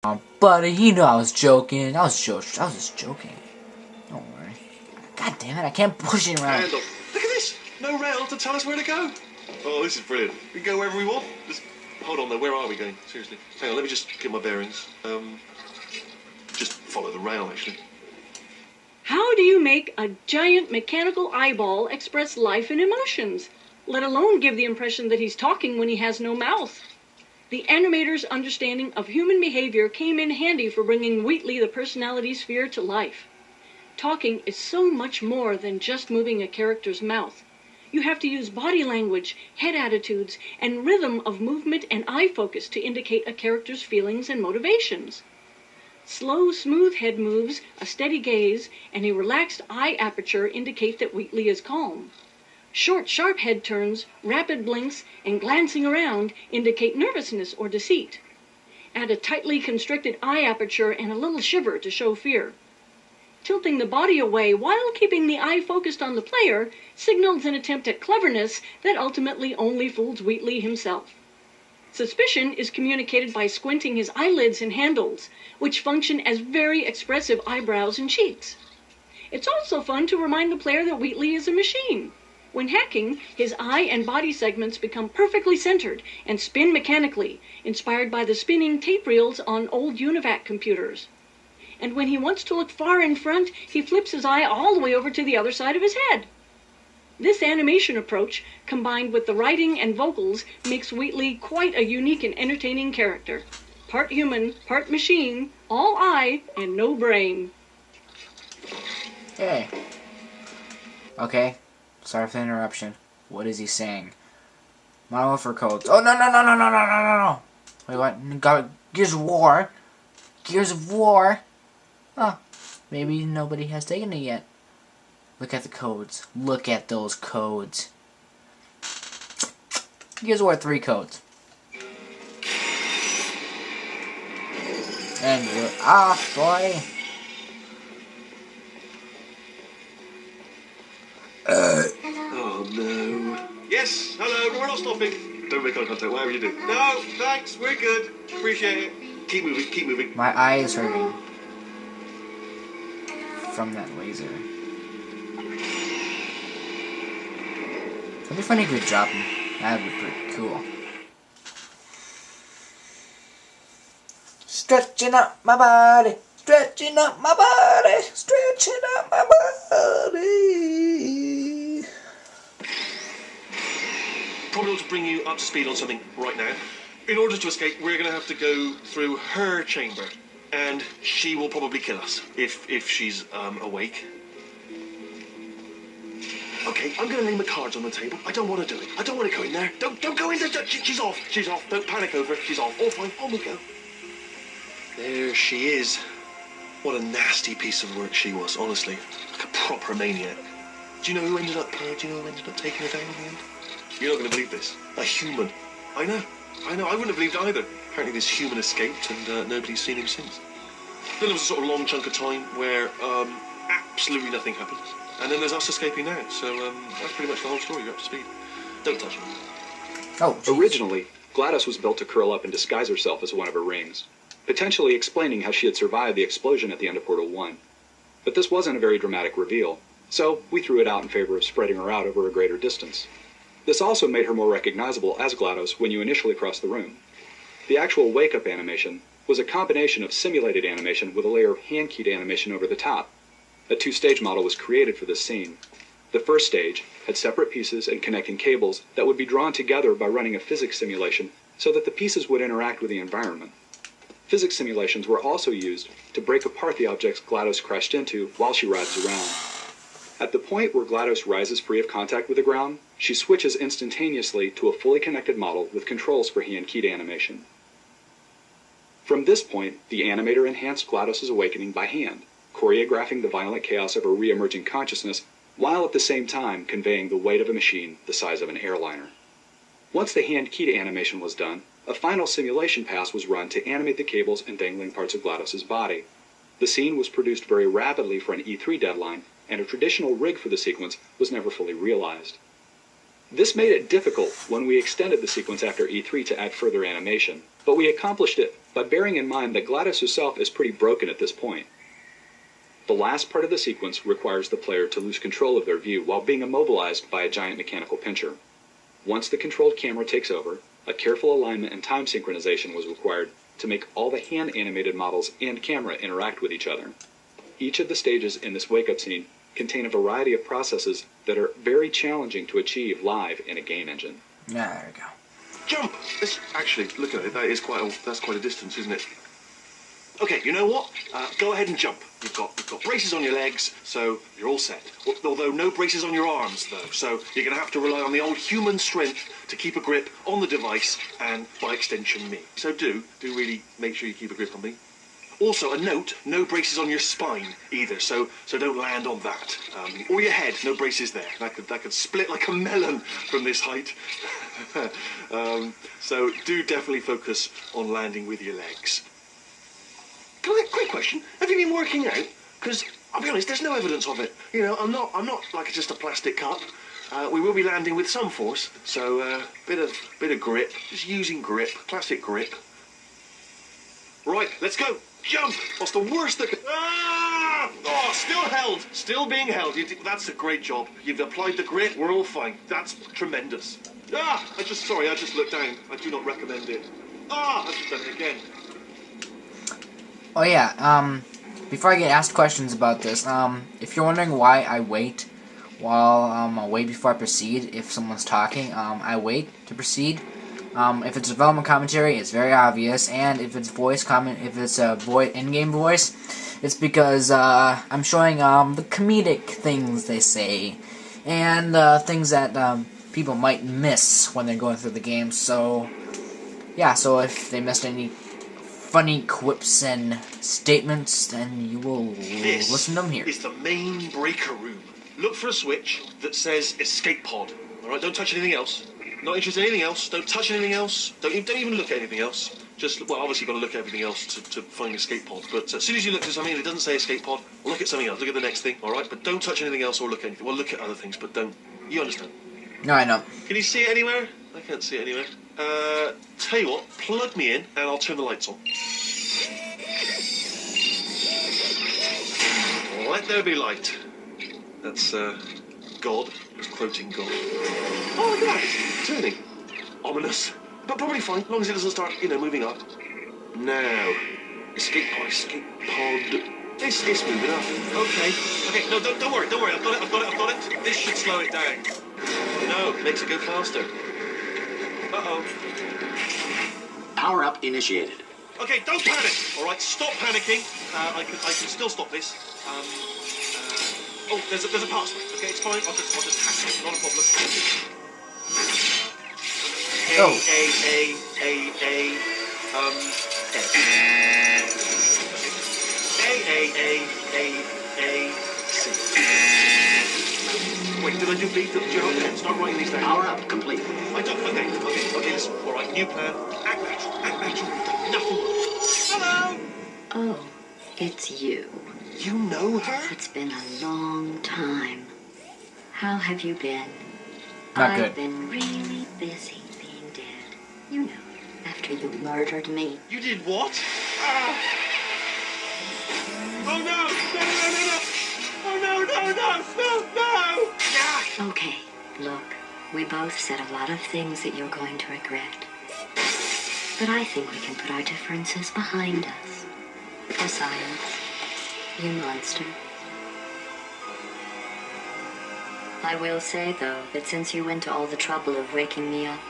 Buddy, you know I was joking. I was just joking. Don't worry. God damn it, I can't push it around. Handle. Look at this. No rail to tell us where to go. Oh, this is brilliant. We can go wherever we want. Just hold on though. Where are we going? Seriously. Hang on. Let me just get my bearings. Just follow the rail, actually. How do you make a giant mechanical eyeball express life and emotions, let alone give the impression that he's talking when he has no mouth? The animator's understanding of human behavior came in handy for bringing Wheatley the personality sphere to life. Talking is so much more than just moving a character's mouth. You have to use body language, head attitudes, and rhythm of movement and eye focus to indicate a character's feelings and motivations. Slow, smooth head moves, a steady gaze, and a relaxed eye aperture indicate that Wheatley is calm. Short, sharp head turns, rapid blinks, and glancing around indicate nervousness or deceit. Add a tightly constricted eye aperture and a little shiver to show fear. Tilting the body away while keeping the eye focused on the player signals an attempt at cleverness that ultimately only fools Wheatley himself. Suspicion is communicated by squinting his eyelids and handles, which function as very expressive eyebrows and cheeks. It's also fun to remind the player that Wheatley is a machine. When hacking, his eye and body segments become perfectly centered and spin mechanically, inspired by the spinning tape reels on old UNIVAC computers. And when he wants to look far in front, he flips his eye all the way over to the other side of his head. This animation approach, combined with the writing and vocals, makes Wheatley quite a unique and entertaining character. Part human, part machine, all eye and no brain. Hey. Okay. Sorry for the interruption. What is he saying? Model for codes. Oh, no. Wait, what? Got Gears of War. Gears of War. Oh, maybe nobody has taken it yet. Look at the codes. Look at those codes. Gears of War 3 codes. And you're off, boy. Oh no. Yes, hello, we're not stopping. Don't make eye contact, whatever you do. No, thanks, we're good. Appreciate it. Keep moving, keep moving. My eye is hurting from that laser. It'd be funny if we drop him. That'd be pretty cool. Stretching up my body, stretching up my body, stretching up my body. Probably ought to bring you up to speed on something right now. In order to escape, we're going to have to go through her chamber, and she will probably kill us if she's awake. Okay, I'm going to lay my cards on the table. I don't want to do it. I don't want to go in there. Don't go in there. She's off. She's off. Don't panic over it. She's off. All fine. On we go. There she is. What a nasty piece of work she was, honestly. Like a proper maniac. Do you know who ended up taking her down in the end? You're not going to believe this. A human. I know. I wouldn't have believed either. Apparently this human escaped and nobody's seen him since. Then there was a sort of long chunk of time where absolutely nothing happened. And then there's us escaping now. So that's pretty much the whole story. You're up to speed. Don't touch him. Oh, geez. Originally, GLaDOS was built to curl up and disguise herself as one of her rings, potentially explaining how she had survived the explosion at the end of Portal 1. But this wasn't a very dramatic reveal, so we threw it out in favor of spreading her out over a greater distance. This also made her more recognizable as GLaDOS when you initially crossed the room. The actual wake-up animation was a combination of simulated animation with a layer of hand-keyed animation over the top. A two-stage model was created for this scene. The first stage had separate pieces and connecting cables that would be drawn together by running a physics simulation so that the pieces would interact with the environment. Physics simulations were also used to break apart the objects GLaDOS crashed into while she rides around. At the point where GLaDOS rises free of contact with the ground, she switches instantaneously to a fully connected model with controls for hand-keyed animation. From this point, the animator enhanced GLaDOS's awakening by hand, choreographing the violent chaos of her re-emerging consciousness, while at the same time conveying the weight of a machine the size of an airliner. Once the hand-keyed animation was done, a final simulation pass was run to animate the cables and dangling parts of GLaDOS's body. The scene was produced very rapidly for an E3 deadline, and a traditional rig for the sequence was never fully realized. This made it difficult when we extended the sequence after E3 to add further animation, but we accomplished it but bearing in mind that GLaDOS herself is pretty broken at this point. The last part of the sequence requires the player to lose control of their view while being immobilized by a giant mechanical pincher. Once the controlled camera takes over, a careful alignment and time synchronization was required to make all the hand-animated models and camera interact with each other. Each of the stages in this wake-up scene contain a variety of processes that are very challenging to achieve live in a game engine. Yeah, there we go. Jump! Actually, look at it. That's quite a distance, isn't it? Okay, you know what? Go ahead and jump. You've got braces on your legs, so you're all set. Although no braces on your arms, though. So you're going to have to rely on the old human strength to keep a grip on the device and, by extension, me. So do really make sure you keep a grip on me. Also, a note, no braces on your spine either, so don't land on that. Or your head, no braces there. That could split like a melon from this height. So do definitely focus on landing with your legs. Quick question, have you been working out? Because, I'll be honest, there's no evidence of it. You know, I'm not like just a plastic cup. We will be landing with some force, so bit of grip, just using grip, classic grip. Right, let's go. Jump! What's the worst that could... Ah! Oh, still held. Still being held. That's a great job. You've applied the grip. We're all fine. That's tremendous. Ah! I just looked down. I do not recommend it. Ah! I've just done it again. Oh yeah, before I get asked questions about this, if you're wondering why I wait before I proceed, if someone's talking, I wait to proceed. If it's development commentary, it's very obvious, and if it's in-game voice, it's because I'm showing the comedic things they say, and things that people might miss when they're going through the game. So yeah, so if they missed any funny quips and statements, then you will listen to them here. It's the main breaker room. Look for a switch that says escape pod. All right, don't touch anything else. Not interested in anything else. Don't touch anything else. Don't even look at anything else. Obviously you've got to look at everything else to find escape pod. But as soon as you look at something and it doesn't say escape pod, look at something else. Look at the next thing, all right? But don't touch anything else or look at anything. Well, look at other things, but don't. You understand? No, I know. Can you see it anywhere? I can't see it anywhere. Tell you what, plug me in and I'll turn the lights on. Let there be light. That's, God. It's quoting God. Oh, look at that. Turning. Ominous. But probably fine, as long as it doesn't start, moving up. Now. Escape pod. It's moving up. Okay, no, don't worry. I've got it. This should slow it down. No, makes it go faster. Uh-oh. Power up initiated. Okay, don't panic. All right, stop panicking. I can still stop this. Oh, there's a password. Okay, it's fine. I'll just hack it. Not a problem. Wait, did I do B? Did you okay, start writing these down. Power up complete. I don't. Okay. Listen. All right, new plan. Act natural. Nothing. Hello. Oh, it's you. You know her? It's been a long time. How have you been? Not I've good. been really busy being dead. You know, after you murdered me. You did what? Ah. Oh no! Oh no! Yeah. Okay, look, we both said a lot of things that you're going to regret. But I think we can put our differences behind us. For science. You monster. I will say, though, that since you went to all the trouble of waking me up,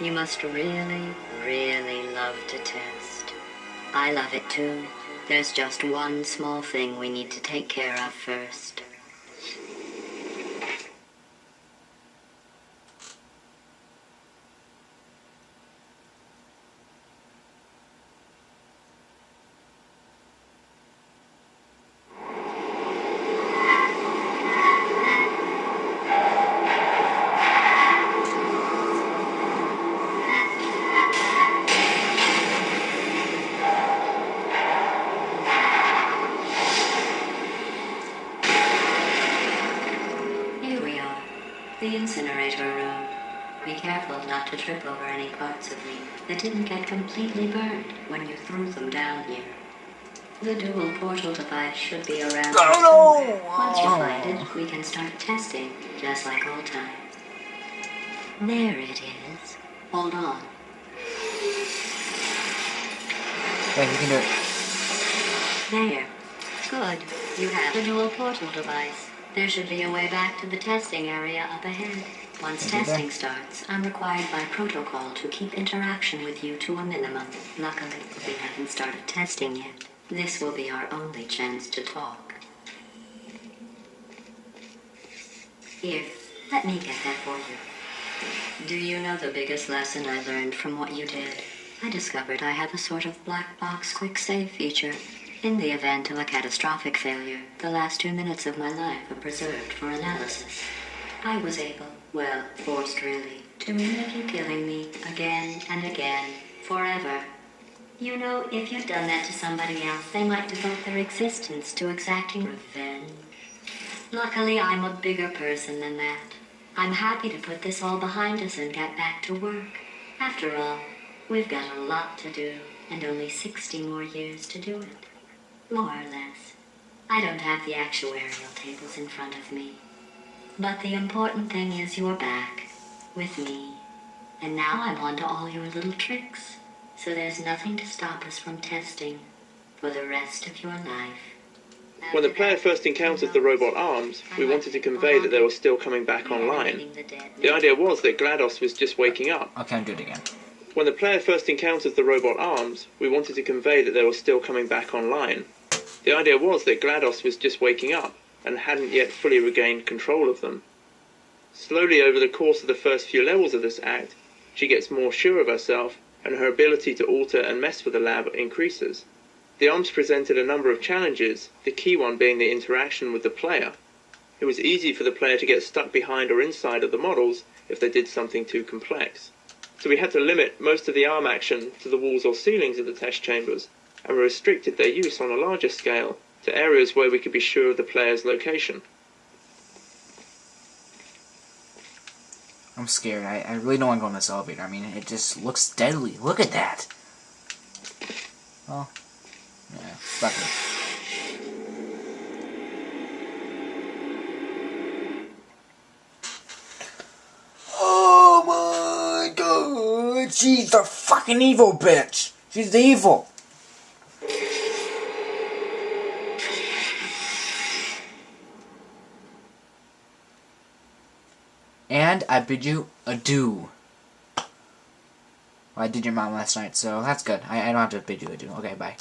you must really, really love to test. I love it too. There's just one small thing we need to take care of first. The incinerator room. Be careful not to trip over any parts of me that didn't get completely burned when you threw them down here. The dual portal device should be around here somewhere. Once you find it, we can start testing, just like old times. There it is. Hold on. Yeah, you can do it. There. Good. You have the dual portal device. There should be a way back to the testing area up ahead. Once testing starts, I'm required by protocol to keep interaction with you to a minimum. Luckily, we haven't started testing yet. This will be our only chance to talk. Here, let me get that for you. Do you know the biggest lesson I learned from what you did? I discovered I have a sort of black box quick save feature. In the event of a catastrophic failure, the last 2 minutes of my life are preserved for analysis. I was able, well, forced really, to mimic you killing me again and again, forever. You know, if you'd done that to somebody else, they might devote their existence to exacting revenge. Luckily, I'm a bigger person than that. I'm happy to put this all behind us and get back to work. After all, we've got a lot to do, and only 60 more years to do it. More or less. I don't have the actuarial tables in front of me. But the important thing is you're back, with me. And now I'm on to all your little tricks. So there's nothing to stop us from testing for the rest of your life. When the player first encountered the robot arms, we wanted to convey that they were still coming back online. The idea was that GLaDOS was just waking up. I can't do it again. When the player first encountered the robot arms, we wanted to convey that they were still coming back online. The idea was that GLaDOS was just waking up and hadn't yet fully regained control of them. Slowly over the course of the first few levels of this act, she gets more sure of herself, and her ability to alter and mess with the lab increases. The arms presented a number of challenges, the key one being the interaction with the player. It was easy for the player to get stuck behind or inside of the models if they did something too complex. So we had to limit most of the arm action to the walls or ceilings of the test chambers, and we restricted their use on a larger scale to areas where we could be sure of the player's location. I'm scared. I really don't want to go in this elevator. I mean, it just looks deadly. Look at that. Well, yeah, fuck it. Oh my god. She's the fucking evil bitch. She's the evil. And I bid you adieu. Well, I did your mom last night, so that's good. I don't have to bid you adieu. Okay, bye.